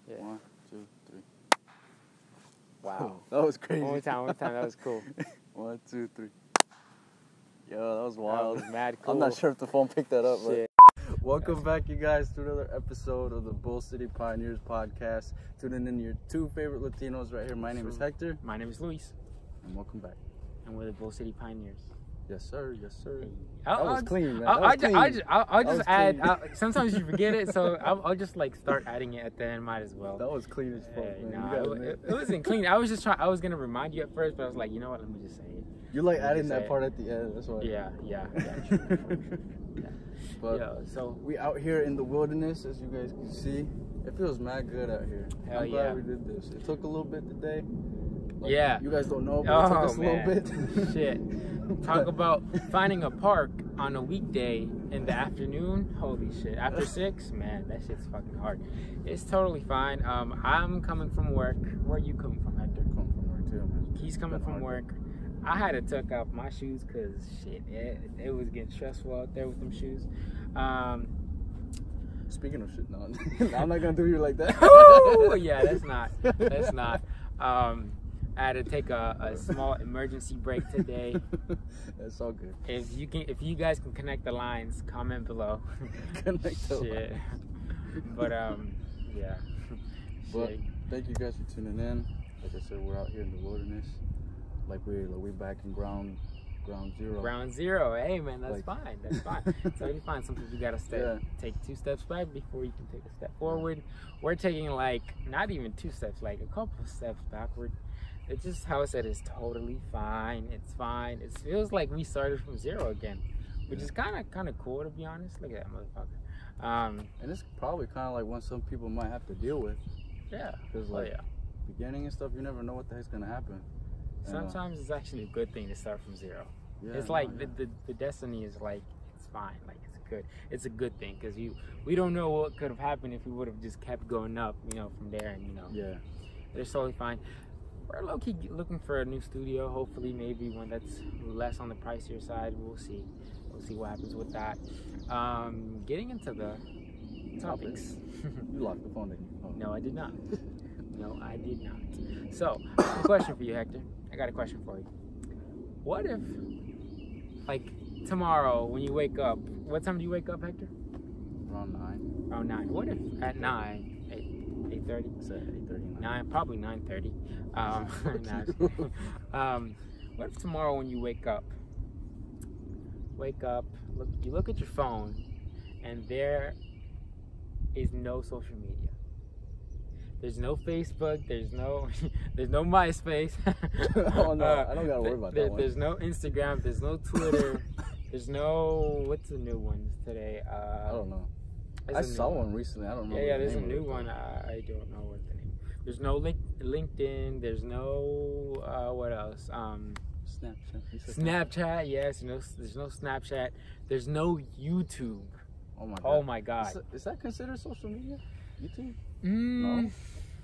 Yeah. 1, 2, 3. Wow. That was crazy. One more time. That was cool. 1, 2, 3. Yo, that was wild. That was mad cool. I'm not sure if the phone picked that up, Shit. but welcome back, you guys, to another episode of the Bull City Pioneers podcast. Tuning in your two favorite Latinos right here. My name is Hector. My name is Luis. And welcome back. And we're the Bull City Pioneers. Yes, sir. Yes, sir. That was clean, man. I'll just add. Sometimes you forget it, so I'll just like start adding it at the end. Might as well. That was clean as fuck, man. Nah, it wasn't clean. I was just trying. I was gonna remind you at first, but I was like, you know what? Let me just say it. You like adding that part at the end. That's why. Yeah. But so we out here in the wilderness, as you guys can see. It feels mad good out here. I'm glad we did this. It took a little bit today. Like, you guys don't know, but it took us a little bit. Shit. Talk about finding a park on a weekday in the afternoon. Holy shit. After 6, man, that shit's fucking hard. It's totally fine. I'm coming from work. Where are you coming from, Hector? Coming from work too, man. He's coming from work. I had to tuck off my shoes because shit, it was getting stressful out there with them shoes. Speaking of shit, no, I'm not gonna do you like that. Oh yeah, that's not. I had to take a small emergency break today. That's all good. If you guys can connect the lines, comment below. Connect the shit. lines. But yeah. But thank you guys for tuning in. Like I said, we're out here in the wilderness. Like we back in ground zero. Ground zero. Hey man, that's fine. That's fine. It's totally fine. Sometimes you gotta take 2 steps back before you can take a step forward. We're taking like not even 2 steps, like a couple steps backward. It's just how I said. It's totally fine. It's fine. It feels like we started from zero again, which is kind of cool, to be honest. Look at that motherfucker. And it's probably kind of like one some people might have to deal with. Yeah. Because beginning and stuff, you never know what the heck's gonna happen. Sometimes it's actually a good thing to start from zero. Yeah, it's like the destiny is like, it's fine, like it's good. It's a good thing because we don't know what could have happened if we would have just kept going up, from there, and it's totally fine. We're low-key looking for a new studio, hopefully maybe one that's less on the pricier side. We'll see what happens with that. Getting into the topics. You locked the phone, didn't you? No, I did not. No, I did not. So, I have a question for you, Hector. I got a question for you. What if, like, tomorrow when you wake up, what time do you wake up, Hector? Around 9. Around 9. What if at 9, 8:30? It's at 8:30. 9, probably 9:30. What if tomorrow when you wake up, you look at your phone, and there is no social media. There's no Facebook. There's no MySpace. Oh no, I don't gotta worry about that one. There's no Instagram. There's no Twitter. There's no what's the new ones today? I don't know. I saw one recently. I don't know. Yeah, there's a new one. I don't know what the name. There's no LinkedIn. There's no what else? Snapchat. Yes. There's no Snapchat. There's no YouTube. Oh my god. Oh my god. Is that considered social media? YouTube? No.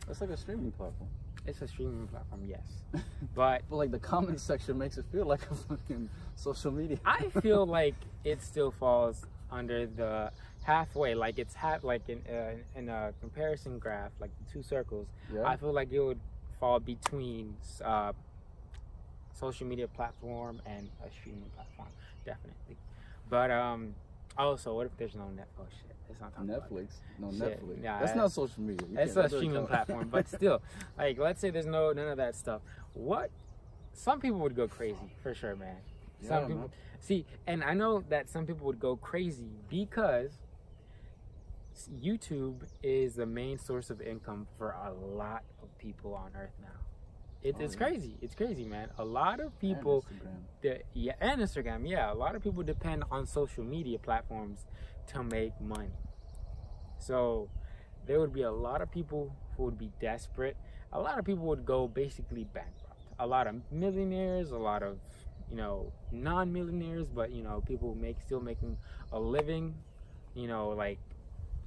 That's like a streaming platform. It's a streaming platform, yes. But like the comment section makes it feel like a fucking social media. I feel like it still falls under the halfway, like it's like in a comparison graph, like the 2 circles. Yeah. I feel like it would fall between social media platform and a streaming platform, definitely. But also, what if there's no Netflix? Oh shit. Netflix? No, shit. Netflix. Yeah, that's not social media. It's a streaming platform, but still, like, let's say there's none of that stuff. Some people would go crazy for sure, man. Some people see, and I know that some people would go crazy because YouTube is the main source of income for a lot of people on Earth now. It's crazy. It's crazy, man. A lot of people, and Instagram. Yeah, a lot of people depend on social media platforms to make money. So there would be a lot of people who would be desperate. A lot of people would go basically bankrupt. A lot of millionaires, a lot of non-millionaires, but people still making a living. Like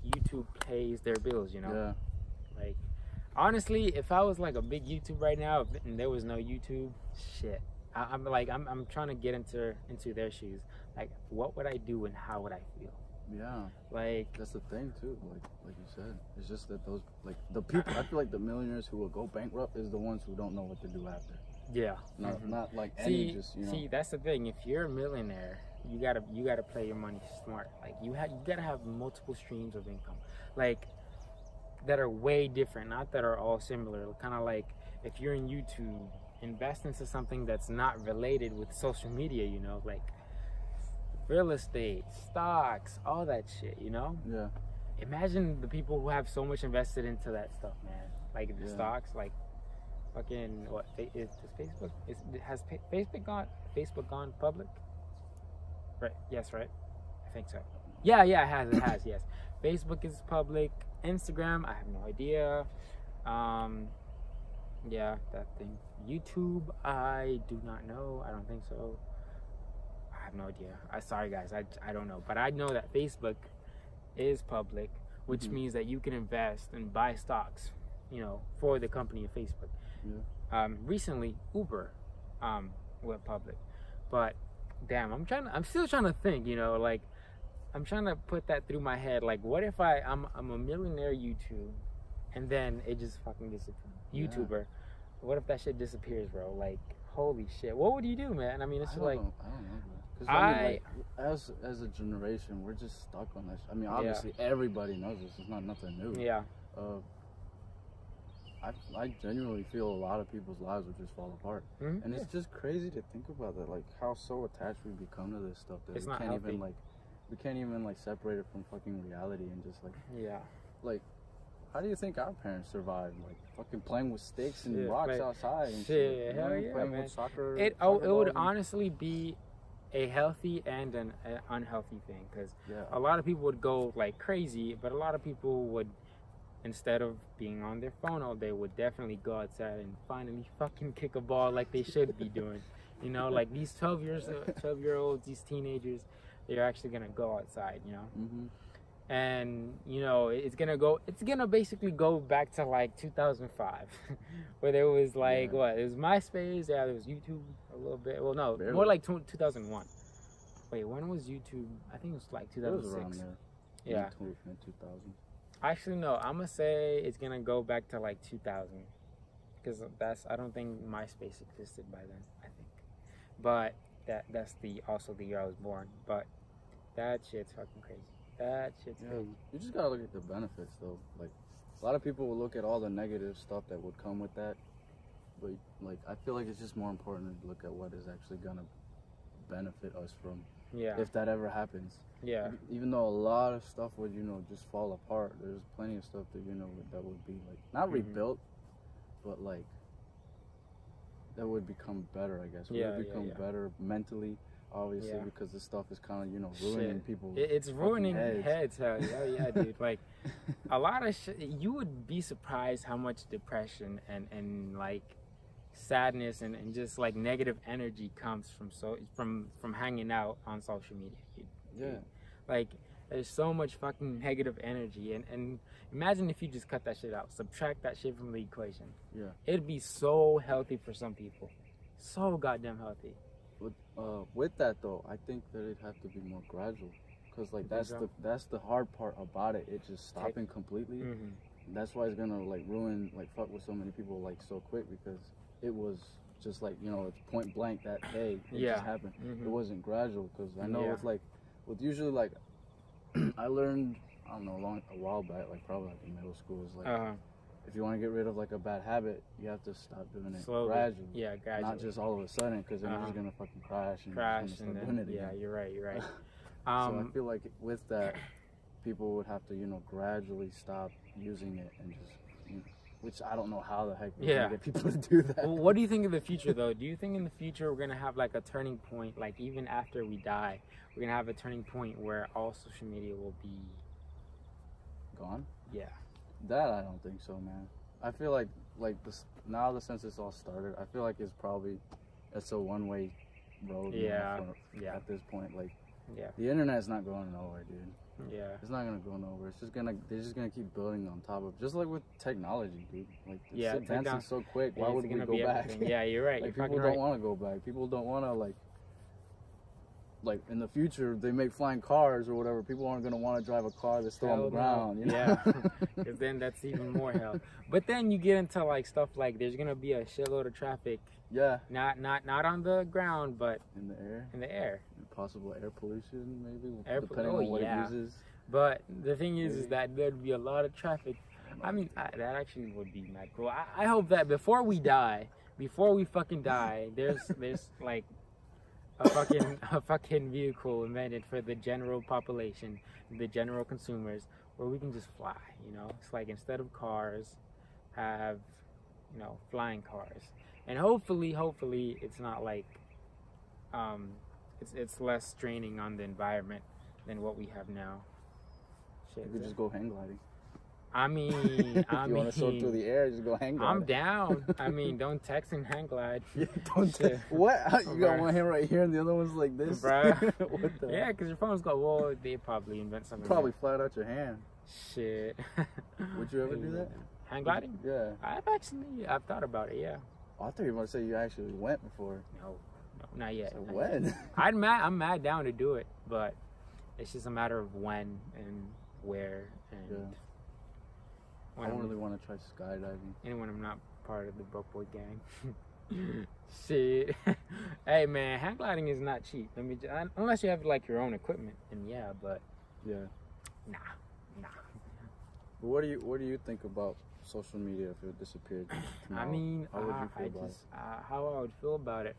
YouTube pays their bills. Yeah. Like, honestly, if I was like a big YouTube right now and there was no YouTube, shit, I'm trying to get into their shoes. Like, what would I do and how would I feel? Yeah. Like, that's the thing too. Like you said, it's just that those, like, the people. I feel like the millionaires who will go bankrupt is the ones who don't know what to do after. Yeah. Not like any just, you know. See, that's the thing. If you're a millionaire, you gotta play your money smart. Like, you gotta have multiple streams of income, like, that are way different, not that are all similar. Kind of like if you're in YouTube, invest into something that's not related with social media. You know, like real estate, stocks, all that shit. You know. Yeah. Imagine the people who have so much invested into that stuff, man. Like the stocks, like. Fucking what is Facebook? Has Facebook gone public? Right. Yes. Right. I think so. Yeah. It has. Yes. Facebook is public. Instagram, I have no idea. Yeah, that thing. YouTube, I do not know. I don't think so. I have no idea. Sorry guys. I don't know. But I know that Facebook is public, which means that you can invest and buy stocks, you know, for the company of Facebook. Yeah. Recently Uber went public, but damn, I'm still trying to think, you know, like I'm trying to put that through my head, like what if I'm a millionaire YouTube and then it just fucking disappears. YouTuber, what if that shit disappears, bro? Like, holy shit, what would you do, man? I mean, it's like, I don't know, bro. Because I mean, like, as a generation, we're just stuck on this. I mean, obviously everybody knows this. It's not nothing new. Yeah. I genuinely feel a lot of people's lives would just fall apart, and it's just crazy to think about that. Like how so attached we become to this stuff that we can't even separate it from fucking reality and just like how do you think our parents survived? Like fucking playing with sticks and rocks outside and shit. Hell yeah, playing man. with soccer. It would honestly be a healthy and an unhealthy thing, because a lot of people would go like crazy, but a lot of people would, instead of being on their phone all day, would definitely go outside and finally fucking kick a ball like they should be doing. You know, like these 12-year-olds, these teenagers, they're actually gonna go outside, you know. And you know, it's gonna basically go back to like 2005, where there was like what? It was MySpace, there was YouTube a little bit. Well, no, barely. More like 2001. Wait, when was YouTube? I think it was like 2006. It was around there. Yeah. Mid 2000s. Actually, no. I'm gonna say it's gonna go back to like 2000, because I don't think MySpace existed by then. I think, but that's also the year I was born. But that shit's fucking crazy. That shit's crazy. You just gotta look at the benefits, though. Like a lot of people will look at all the negative stuff that would come with that, but like I feel like it's just more important to look at what is actually gonna benefit us from. Yeah. If that ever happens. Yeah. Even though a lot of stuff would, you know, just fall apart, there's plenty of stuff that, you know, that would be like not rebuilt, but like that would become better, I guess. Would become better mentally, obviously, because this stuff is kind of, you know, ruining people. It's ruining heads. Hell yeah, dude. Like a lot of shit. You would be surprised how much depression and like sadness and just like negative energy comes from hanging out on social media. Yeah. Like there's so much fucking negative energy, and imagine if you just cut that shit out, subtract that shit from the equation. Yeah. It'd be so healthy for some people. So goddamn healthy. With that though, I think that it'd have to be more gradual, because like that's the hard part about it. It's just stopping completely. That's why it's gonna like ruin, like fuck with so many people like so quick, because it was just like, you know, it's point blank that day it just happened. It wasn't gradual, because I know with usually like I learned, I don't know, a while back, like probably like in middle school, is like if you want to get rid of like a bad habit, you have to stop doing it gradually. Yeah, gradually. Not just all of a sudden, because then you're just gonna fucking crash and start doing it again. Yeah, you're right. So I feel like with that, people would have to, you know, gradually stop using it and just, you know, which I don't know how the heck we're gonna get people to do that. Well, what do you think of the future, though? Do you think in the future we're gonna have like a turning point, like even after we die, we're gonna have a turning point where all social media will be gone? Yeah. That I don't think so, man. I feel like this now, since it's all started, I feel like it's a one-way road. Yeah. At this point, like, the internet's not going nowhere, dude. Yeah. It's not gonna go nowhere. They're just gonna keep building on top of, just like with technology, dude. Like it's advancing so quick. Why would we go back? Yeah, you're right. Like people don't want to go back. People don't want to like like in the future they make flying cars or whatever, people aren't gonna want to drive a car that's still on the ground. You know? Yeah, because then that's even more hell. But then you get into like stuff like there's gonna be a shitload of traffic. Yeah. Not on the ground, but in the air. In the air. And possible air pollution, maybe, depending on what it uses. But the thing is that there'd be a lot of traffic. I mean, that actually would be mad cool. I hope that before we fucking die, there's like a fucking vehicle invented for the general population, the general consumers, where we can just fly. You know, it's like instead of cars, have, you know, flying cars, and hopefully it's not like it's less straining on the environment than what we have now. Shit, you could just go hang gliding. I mean, if you want to soar through the air, just go hang glide. I'm down. I mean, don't text and hang glide. Yeah, don't text. What? You got one hand right here and the other one's like this? Bruh. What the? Yeah, because your phone's got, well, they probably invent something. Probably flat out your hand. Shit. Would you ever do that? Hang gliding? Yeah. I've thought about it, yeah. Oh, I thought you were going to say you actually went before. No, not yet. So when? I'm mad down to do it, but it's just a matter of when and where and... Yeah. I don't really want to try skydiving. And when I'm not part of the broke boy gang. Shit. Hey man, hang gliding is not cheap. Unless you have like your own equipment, and yeah, but yeah, nah. But what do you think about social media if it disappeared tomorrow? I mean, how would you feel about it? How I would feel about it.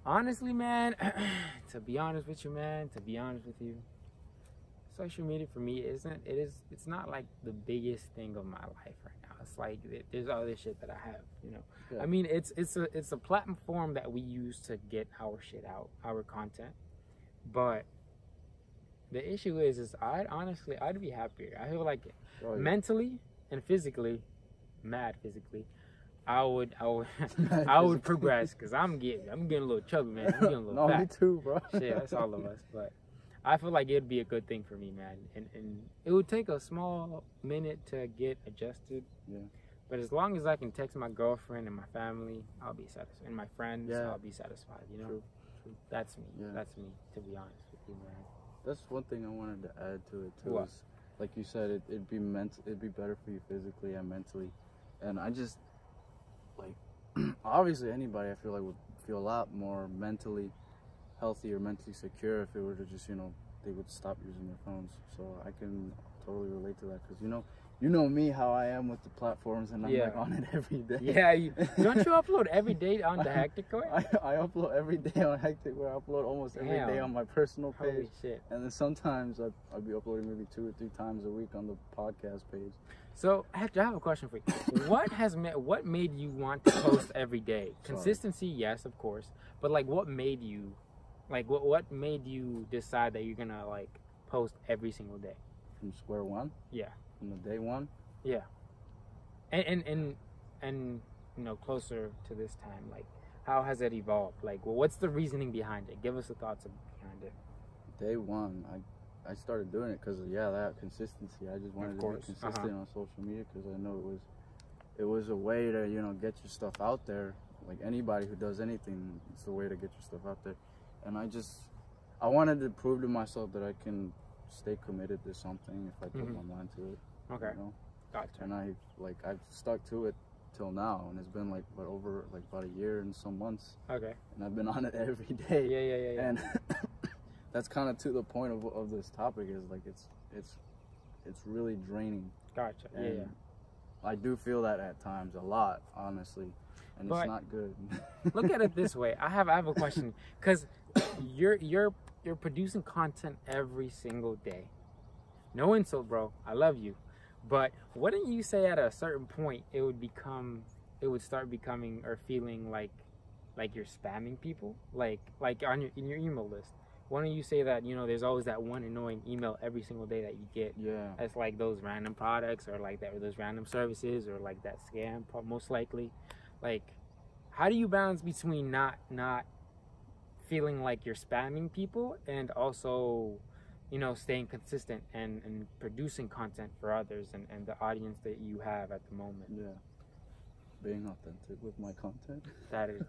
Honestly, man, to be honest with you, social media for me it's not like the biggest thing of my life right now. It's like there's other shit that I have, you know. Yeah. I mean, it's a platform that we use to get our shit out, our content. But the issue is I'd be happier. I feel like mentally and physically, mad physically, I would progress, because I'm getting a little chubby, man. I'm getting a little fat. Me too, bro. Shit, that's all of us, but I feel like it'd be a good thing for me, man. And it would take a small minute to get adjusted. Yeah. But as long as I can text my girlfriend and my family, I'll be satisfied. And my friends, I'll be satisfied, you know? True. That's me. Yeah. That's me, to be honest with you, man. That's one thing I wanted to add to it, too. What? Is, like you said, it'd be better for you physically and mentally. And I just, like, obviously anybody I feel like would feel a lot more mentally healthy or mentally secure if it were to just, you know, they would stop using their phones. So I can totally relate to that, because you know me, how I am with the platforms, and I'm like on it every day. Yeah, don't you upload every day on the Hectic Way? I upload every day on Hectic Way. I upload almost every day on my personal page. Holy shit. And then sometimes I'll be uploading maybe 2 or 3 times a week on the podcast page. So I have a question for you. What made you want to post every day? Consistency, yes, of course. But like, what made you decide that you're gonna like post every single day? From square one? Yeah. From the day one? Yeah. And you know, closer to this time, like, how has it evolved? Like, well, what's the reasoning behind it? Give us the thoughts behind it. Day one, I started doing it because of that consistency. I just wanted to be consistent on social media, because I know it was a way to, you know, get your stuff out there. Like anybody who does anything, it's a way to get your stuff out there. And I wanted to prove to myself that I can stay committed to something if I put my mind to it. Okay. You know? Gotcha. And I've stuck to it till now, and it's been like over like about a year and some months. Okay. And I've been on it every day. Yeah. And that's kind of to the point of this topic, is like it's really draining. Gotcha. And yeah. I do feel that at times, a lot, honestly, and it's not good. Look at it this way. I have a question, because you're producing content every single day. No insult, bro. I love you. But wouldn't you say at a certain point it would start becoming or feeling like you're spamming people? Like in your email list. Wouldn't you say that, you know, there's always that one annoying email every single day that you get? Yeah. That's like those random products, or like that, or those random services, or like that scam, most likely. Like, how do you balance between not feeling like you're spamming people and also, you know, staying consistent and producing content for others and the audience that you have at the moment? Yeah. being authentic with my content. That is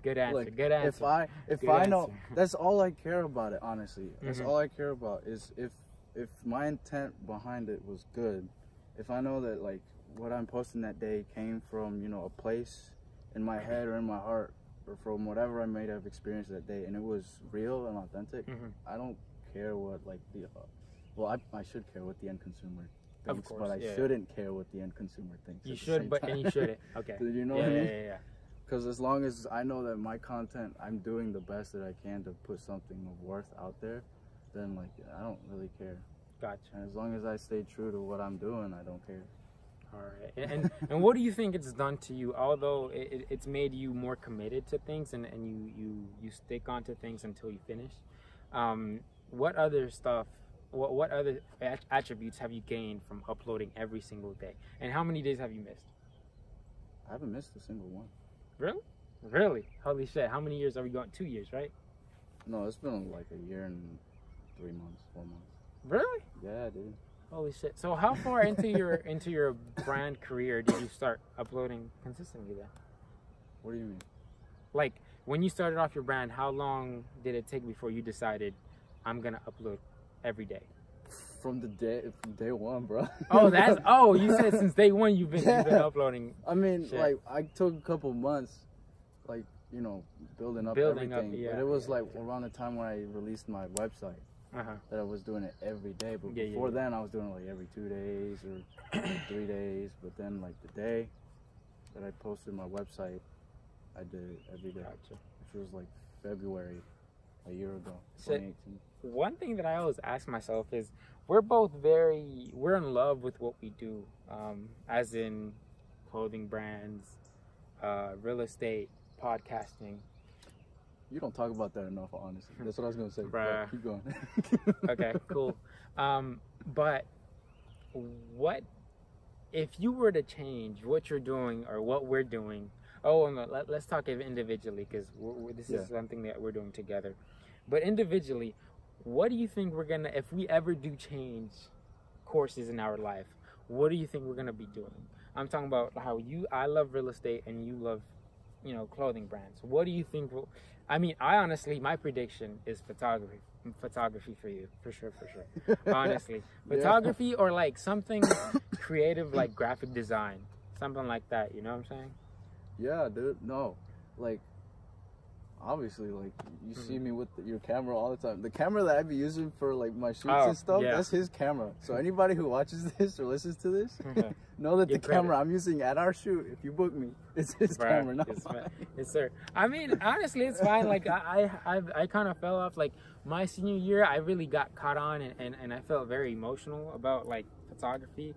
good answer. Like, good answer. If I know, that's all I care about it. Honestly, that's all I care about is if my intent behind it was good. If I know that like what I'm posting that day came from, you know, a place in my head or in my heart, or from whatever I may have experienced that day, and it was real and authentic, I don't care what like the well, I should care what the end consumer thinks, of course, but I shouldn't care what the end consumer thinks. You should, but and you shouldn't. Okay. You know what I mean? Yeah. Because as long as I know that my content, I'm doing the best that I can to put something of worth out there, then like I don't really care. Gotcha. And as long as I stay true to what I'm doing, I don't care. All right. And what do you think it's done to you? Although it's made you more committed to things, and you stick onto things until you finish. What other stuff? What other attributes have you gained from uploading every single day? And how many days have you missed? I haven't missed a single one. Really? Really? Holy shit! How many years are we going? 2 years, right? No, it's been like a year and 3 months, 4 months. Really? Yeah, dude. Holy shit! So how far into your brand career did you start uploading consistently then? What do you mean? Like when you started off your brand, how long did it take before you decided I'm gonna upload every day? From day one, bro. Oh, you said since day one you've been uploading. I mean, shit. like I took a couple months, like, you know, building up everything. But it was like around the time when I released my website that I was doing it every day. But before then, I was doing it like every 2 days or 3 days. But then like the day that I posted my website, I did it every day, which was like February a year ago, 2018. So, one thing that I always ask myself is, we're in love with what we do, as in clothing brands, real estate, podcasting. You don't talk about that enough, honestly. That's what I was going to say. Bruh. Keep going. Okay, cool. But what, if you were to change what you're doing or what we're doing, no, let's talk individually, because this is something that we're doing together. But individually, what do you think we're gonna, if we ever do change courses in our life, what do you think we're gonna be doing? I'm talking about how I love real estate and you love, you know, clothing brands. What do you think? I mean, I honestly, my prediction is photography for you, for sure. Honestly, photography or like something creative, like graphic design, something like that. You know what I'm saying? Yeah, dude. No, like, obviously, like, you see me with your camera all the time. The camera that I be using for like my shoots and stuff, that's his camera. So anybody who watches this or listens to this, know that the camera I'm using at our shoot, if you book me, it's his camera, not mine. Yes, sir. I mean, honestly, it's fine. Like, I kind of fell off. Like, my senior year, I really got caught on, and I felt very emotional about like photography.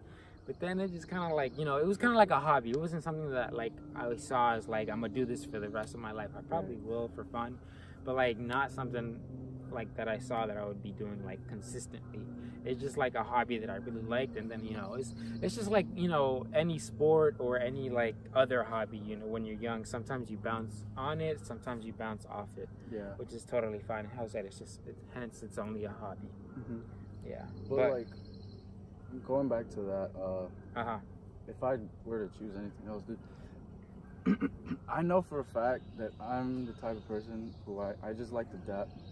But then it just kind of like, you know, it was kind of like a hobby. It wasn't something that like I saw as like, I'm gonna do this for the rest of my life. I probably will for fun, but like not something like that I saw that I would be doing like consistently. It's just like a hobby that I really liked. And then, you know, it's just like, you know, any sport or any like other hobby, you know, when you're young, sometimes you bounce on it, sometimes you bounce off it, which is totally fine. How said, hence it's only a hobby. But like, going back to that, if I were to choose anything else, dude, I know for a fact that I'm the type of person who I just like to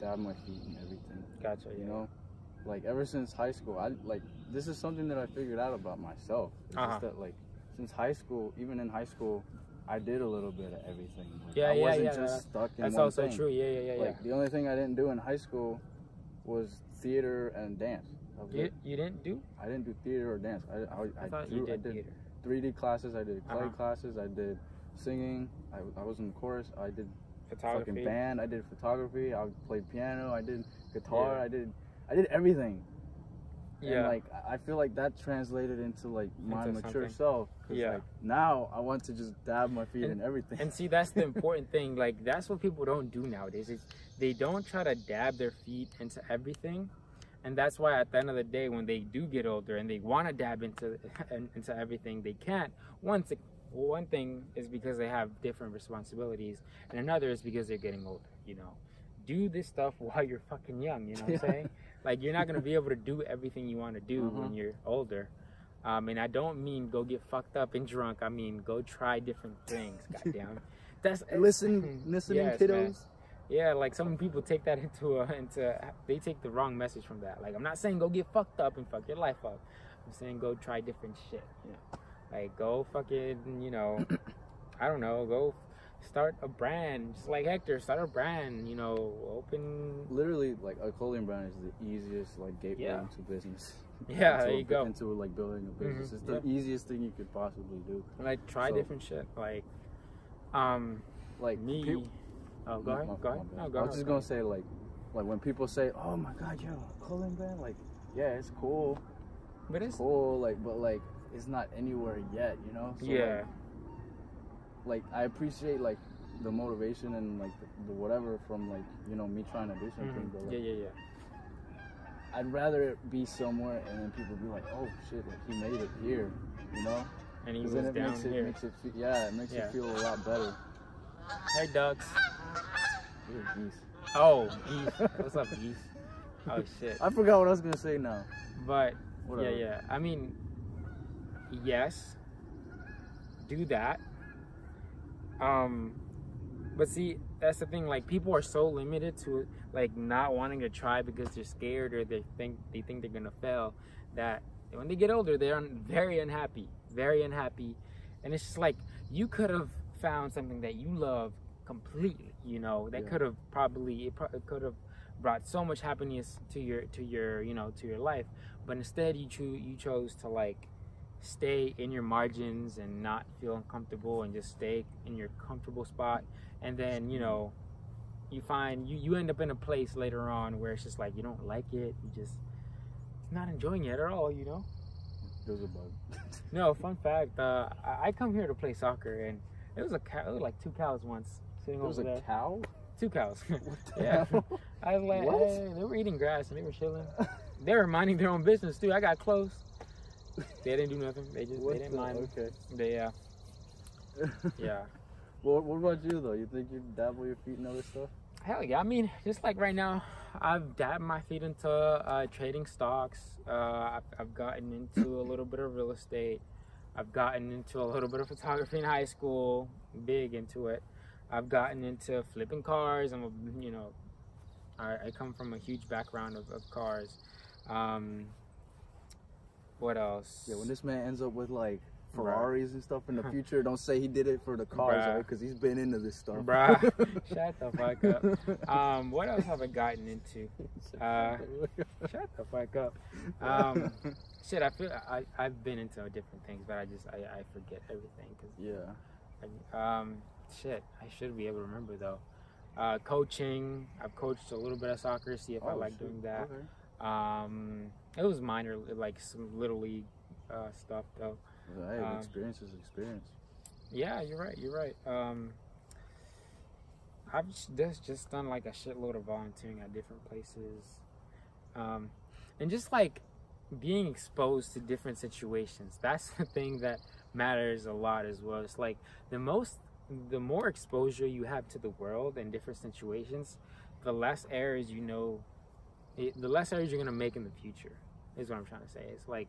dab my feet in everything. Gotcha. You know, like ever since high school, this is something that I figured out about myself. It's just that like since high school, even in high school, I did a little bit of everything. Like, I wasn't just stuck in one thing. That's also true. Like the only thing I didn't do in high school was theater and dance. You didn't do? I didn't do theater or dance. I thought drew, you did theater. 3D classes. I did clay classes. I did singing. I was in the chorus. I did photography. Fucking band. I did photography. I played piano. I did guitar. I did everything. And like I feel like that translated into like my mature self. Like now I want to just dab my feet in everything. And see, that's the important thing. Like that's what people don't do nowadays. Is they don't try to dab their feet into everything. And that's why at the end of the day, when they do get older and they want to dab into everything, they can't. One thing is because they have different responsibilities, and another is because they're getting older. You know, do this stuff while you're fucking young. You know what I'm saying? Like, you're not gonna be able to do everything you want to do when you're older. And I don't mean go get fucked up and drunk. I mean go try different things. Goddamn. That's listening, yes, kiddos. Man. Yeah, like some people take that into they take the wrong message from that. Like I'm not saying go get fucked up and fuck your life up. I'm saying go try different shit. Yeah. Like go fucking, you know, I don't know, go start a brand, just like Hector, start a brand, you know, open. Literally, like a clothing brand is the easiest like gateway into business. Yeah, there you go. Into like building a business, it's the easiest thing you could possibly do. Like try different shit, like me. Oh, go ahead. Go ahead. No, go ahead. I was just gonna say like when people say, "Oh my God, you have a clothing brand," like, yeah, it's cool, but it's cool, like, but like it's not anywhere yet, you know. So, yeah. Like I appreciate like the motivation and like the whatever from like, you know, me trying to do something. But like, yeah. I'd rather it be somewhere and then people be like, oh shit, like he made it here, you know. And he was then it down makes it, here. Makes it it makes it feel a lot better. Hey ducks. Geese. Oh, geese. What's up, geese? Oh shit. I forgot what I was gonna say now. But whatever. yeah. I mean, yes, do that. But see, that's the thing. Like, people are so limited to like not wanting to try because they're scared or they think they're gonna fail. That when they get older, they're very unhappy, and it's just like you could have found something that you love completely. You know, that could have could have brought so much happiness to your you know, to your life, but instead you chose to like stay in your margins and not feel uncomfortable and just stay in your comfortable spot, and then you know you find you end up in a place later on where it's just like you don't like it, you just not enjoying it at all, you know. There's a bug. No, fun fact, I come here to play soccer, and it was like 2 cows once sitting over there. There was a cow? 2 cows. What the Yeah. hell? I was like, What? hey, they were eating grass and they were chilling. They were minding their own business too. I got close. They didn't do nothing. They didn't mind. Okay. They yeah. Well, what about you though? You think you dabble your feet in other stuff? Hell yeah. I mean, just like right now, I've dabbed my feet into trading stocks. I've gotten into a little bit of real estate. I've gotten into a little bit of photography in high school. Big into it. I've gotten into flipping cars. I come from a huge background of cars. What else? Yeah, when this man ends up with like Ferraris and stuff in the future, don't say he did it for the cars, right? Because he's been into this stuff. Bruh, shut the fuck up. What else have I gotten into? Shut the fuck up. Shit, I feel I've been into different things, but I forget everything. Shit, I should be able to remember though. Coaching, I've coached a little bit of soccer, see if I like doing that. Okay. It was minor, like some little league stuff though. Hey, experience is experience. Yeah, you're right. I've just done like a shitload of volunteering at different places, and just like being exposed to different situations. That's the thing that matters a lot as well. It's like the more exposure you have to the world and different situations, the less errors you know, the less errors you're gonna make in the future. Is what I'm trying to say. It's like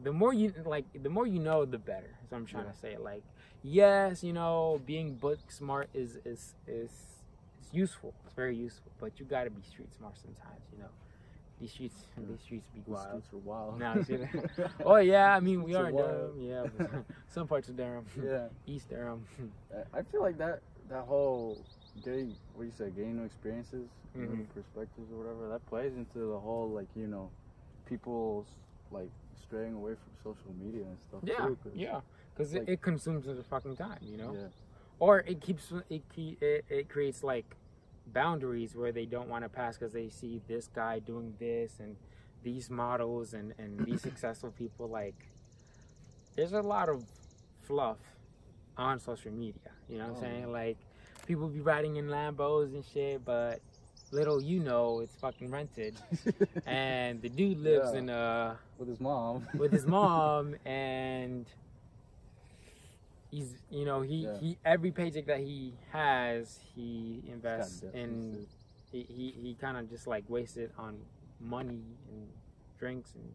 the more you know, the better. Is what I'm trying to say. Like, yes, you know, being book smart is useful. It's very useful, but you gotta be street smart sometimes. You know, these streets be wild. These streets are wild. Nah, oh yeah, I mean we are in Durham. Yeah, some parts of Durham. Yeah, East Durham. I feel like that whole gaining new experiences, new perspectives or whatever, that plays into the whole, like, you know, people's like straying away from social media and stuff. Yeah, too, because like, it consumes the fucking time, you know. Yeah. Or it creates like boundaries where they don't want to pass because they see this guy doing this and these models and these successful people. Like, there's a lot of fluff on social media, you know what I'm saying? Like, people be riding in Lambos and shit, but little you know, it's fucking rented. And the dude lives in with his mom and he's, you know, he every paycheck that he has, he invests in. He kind of just like wastes it on money and drinks and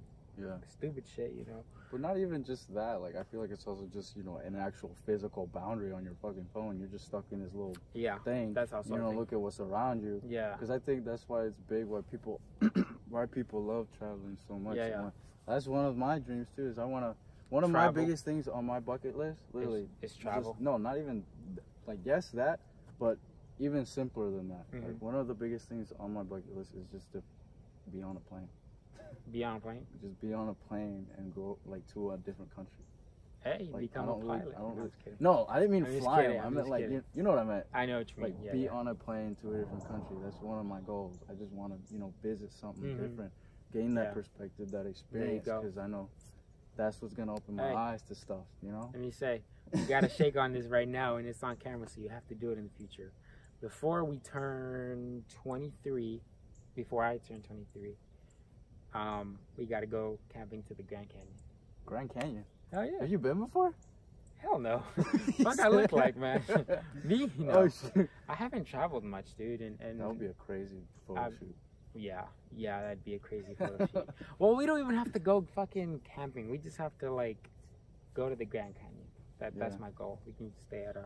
stupid shit, you know. But not even just that. Like, I feel like it's also just, you know, an actual physical boundary on your fucking phone. You're just stuck in this little thing. That's also you don't look at what's around you. Yeah. Because I think that's why it's big. Why people love traveling so much. Yeah. That's one of my dreams too. Is I want to. One of my biggest things on my bucket list, literally, is travel. Just, no, not even like yes that, but even simpler than that. Like one of the biggest things on my bucket list is just to be on a plane. Be on a plane? Just be on a plane and go like to a different country. Hey, like, become a pilot. No, I didn't mean flying. I meant like you know what I meant. I know what you mean. Like be on a plane to a different country. That's one of my goals. I just want to, you know, visit something different, gain that perspective, that experience, because I know that's what's gonna open my eyes to stuff. You know. Let me say, you gotta shake on this right now, and it's on camera, so you have to do it in the future. Before we turn 23, before I turn 23. We gotta go camping to the Grand Canyon. Grand Canyon? Oh yeah. Have you been before? Hell no. Fuck I look like, man. Me, you know. Oh, shit. I haven't traveled much, dude, and that would be a crazy photo shoot. Yeah, that'd be a crazy photo shoot. Well, we don't even have to go fucking camping. We just have to like go to the Grand Canyon. That's my goal. We can stay at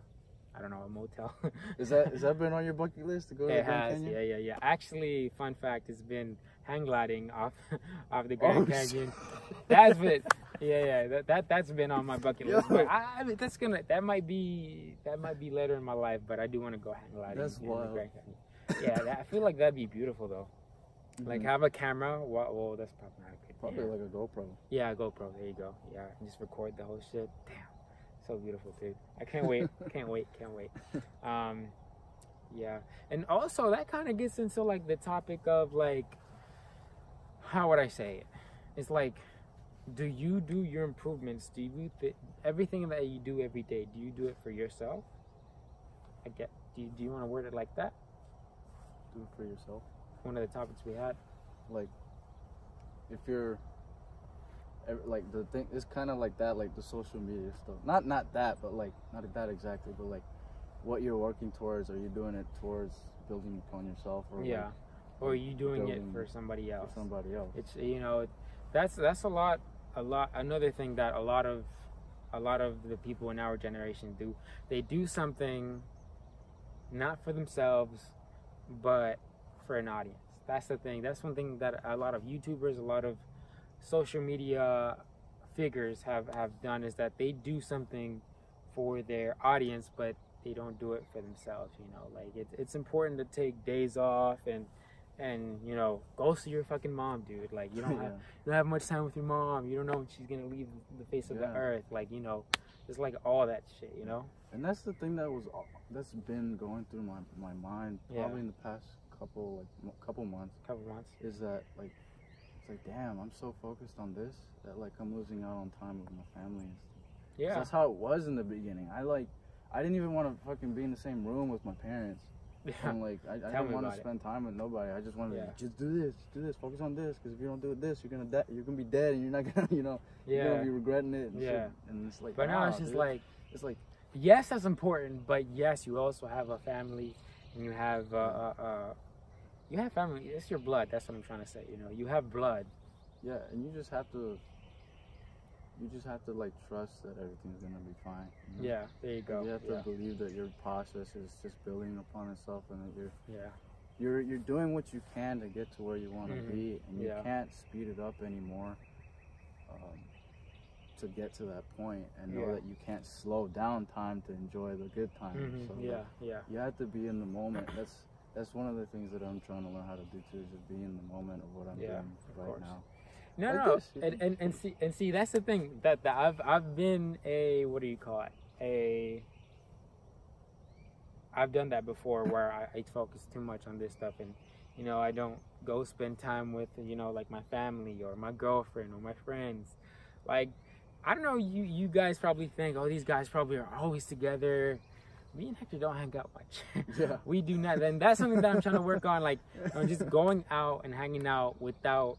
I don't know, a motel. Is that been on your bucket list to go to the Grand Canyon? Yeah. Actually, fun fact, it's been hang gliding off the Grand Canyon. That's been that's been on my bucket list. But I mean, that might be later in my life, but I do want to go hang gliding. That's wild. The Grand Canyon. Yeah, I feel like that'd be beautiful though. Like have a camera. Well, that's probably not a good. Probably like a GoPro. Yeah, a GoPro. There you go. Yeah, just record the whole shit. Damn. So beautiful, dude. I can't wait. can't wait. Yeah. And also that kind of gets into like the topic of like, how would I say it? It's like, do you do your improvements? Do you everything that you do every day? Do you do it for yourself? Do you want to word it like that? Do it for yourself. One of the topics we had. Like, if you're like the thing, it's kind of like that, like the social media stuff. Not that, but like not that exactly, but like what you're working towards. Are you doing it towards building upon yourself, or or are you doing it for somebody else? For somebody else. It's that's a lot. Another thing that a lot of the people in our generation do. They do something not for themselves, but for an audience. That's the thing. That's one thing that a lot of YouTubers, a lot of social media figures have done, is that they do something for their audience, but they don't do it for themselves. You know, like it's important to take days off and you know, go see your fucking mom, dude. Like you don't have much time with your mom. You don't know when she's gonna leave the face of the earth. Like, you know, it's like all that shit, you know. And that's the thing that's been going through my mind probably in the past couple months. Is that like, it's like, damn, I'm so focused on this that like I'm losing out on time with my family and stuff. Yeah. That's how it was in the beginning. I didn't even want to fucking be in the same room with my parents. Yeah. And like I didn't want to spend time with nobody. I just wanted to just do this, focus on this, because if you don't do this, you're gonna be dead, and you're not gonna, you know, you're gonna be regretting it. And shit. And it's like, but now it's just like, yes, that's important, but yes, you also have a family, and you have family. It's your blood. That's what I'm trying to say. You know, you have blood. Yeah, and you just have to like trust that everything's gonna be fine. You know? Yeah, there you go. You have to believe that your process is just building upon itself, and that you're doing what you can to get to where you want to be, and you can't speed it up anymore to get to that point, and know that you can't slow down time to enjoy the good times. So you have to be in the moment. That's one of the things that I'm trying to learn how to do too, is just be in the moment of what I'm doing right now. No, and see that's the thing that I've been what do you call it? I've done that before where I focus too much on this stuff, and you know, I don't go spend time with, you know, like my family or my girlfriend or my friends. Like, I don't know, you guys probably think, oh, these guys probably are always together. Me and Hector don't hang out much. We do not, and that's something that I'm trying to work on. Like, you know, just going out and hanging out without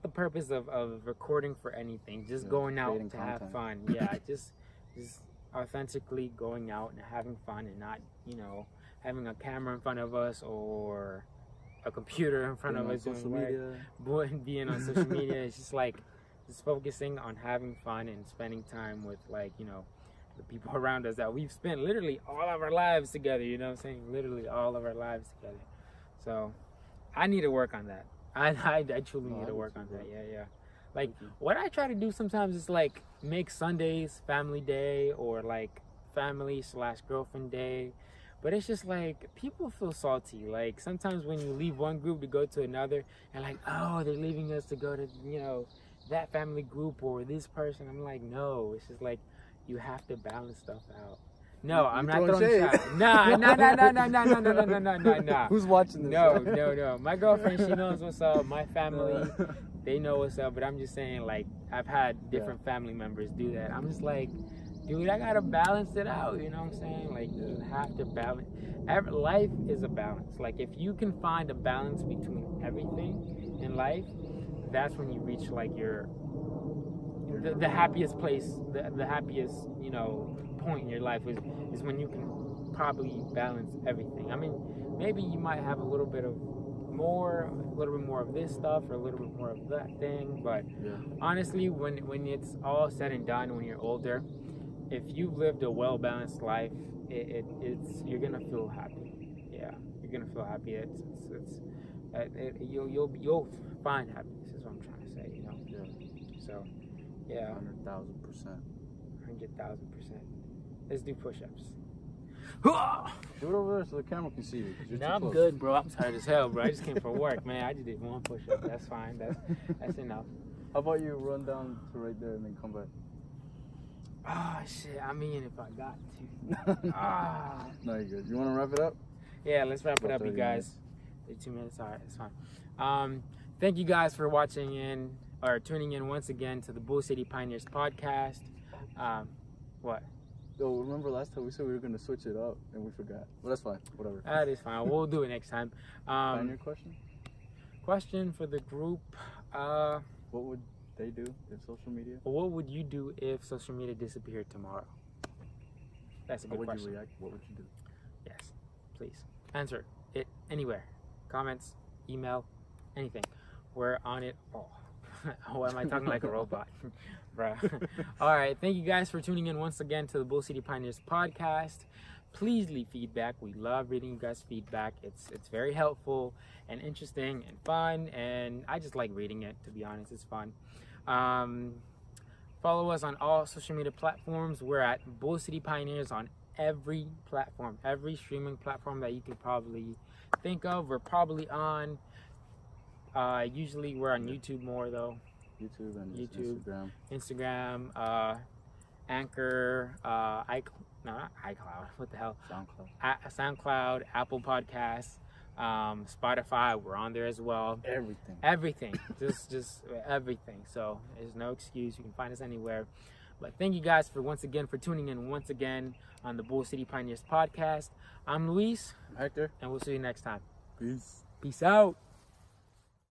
the purpose of recording for anything, just going out to have fun. Just authentically going out and having fun, and not, you know, having a camera in front of us or a computer in front of us doing work, being on social media. It's just like just focusing on having fun and spending time with, like, you know, the people around us that we've spent literally all of our lives together. You know what I'm saying? Literally all of our lives together. So I need to work on that. I truly need to work on that. Yeah. Like, what I try to do sometimes is, like, make Sundays family day or, like, family/girlfriend day. But it's just, like, people feel salty. Like, sometimes when you leave one group to go to another, and, like, oh, they're leaving us to go to, you know, that family group or this person. I'm like, no. It's just, like, you have to balance stuff out. No, I'm not throwing shots. Nah. Who's watching this? No. My girlfriend, she knows what's up. My family, they know what's up. But I'm just saying, like, I've had different family members do that. I'm just like, dude, I gotta balance it out. You know what I'm saying? Like, you have to balance. Life is a balance. Like, if you can find a balance between everything in life, that's when you reach, like, the happiest place, the happiest, you know, point in your life is when you can probably balance everything. I mean, maybe you might have a little bit more of this stuff or a little bit more of that thing, but honestly, when it's all said and done, when you're older, if you've lived a well-balanced life, it's you're gonna feel happy. Yeah, you're gonna feel happy. You'll find happiness. Is what I'm trying to say. You know. Yeah. So, yeah. 100,000%. 100,000%. Let's do push-ups. Do it over there so the camera can see you. No, I'm good, bro. I'm tired as hell, bro. I just came from work, man. I just did one push-up. That's fine. That's enough. How about you run down to right there and then come back? Oh, shit. I mean, if I got to. No, you're good. You want to wrap it up? Yeah, let's wrap it up, you guys. 2 minutes. All right, it's fine. Thank you guys for watching in or tuning in once again to the Bull City Pioneers podcast. What? Yo, remember last time we said we were going to switch it up and we forgot. Well, that's fine. Whatever. That is fine. We'll do it next time. Pioneer question? Question for the group. What would they do if social media? What would you do if social media disappeared tomorrow? That's a good question. How would you react? What would you do? Yes, please. Answer it anywhere. Comments, email, anything. We're on it all. Why am I talking like a robot? Bruh. All right. Thank you guys for tuning in once again to the Bull City Pioneers podcast. Please leave feedback. We love reading you guys' feedback. It's very helpful and interesting and fun. And I just like reading it, to be honest. It's fun. Follow us on all social media platforms. We're at Bull City Pioneers on every platform, every streaming platform that you could probably think of. We're probably on. Usually we're on YouTube more though. YouTube and Instagram, Anchor, not iCloud. What the hell? SoundCloud, Apple Podcasts, Spotify. We're on there as well. Everything. just everything. So there's no excuse. You can find us anywhere. But thank you guys for tuning in once again on the Bull City Pioneers podcast. I'm Luis. I'm Hector. And we'll see you next time. Peace. Peace out.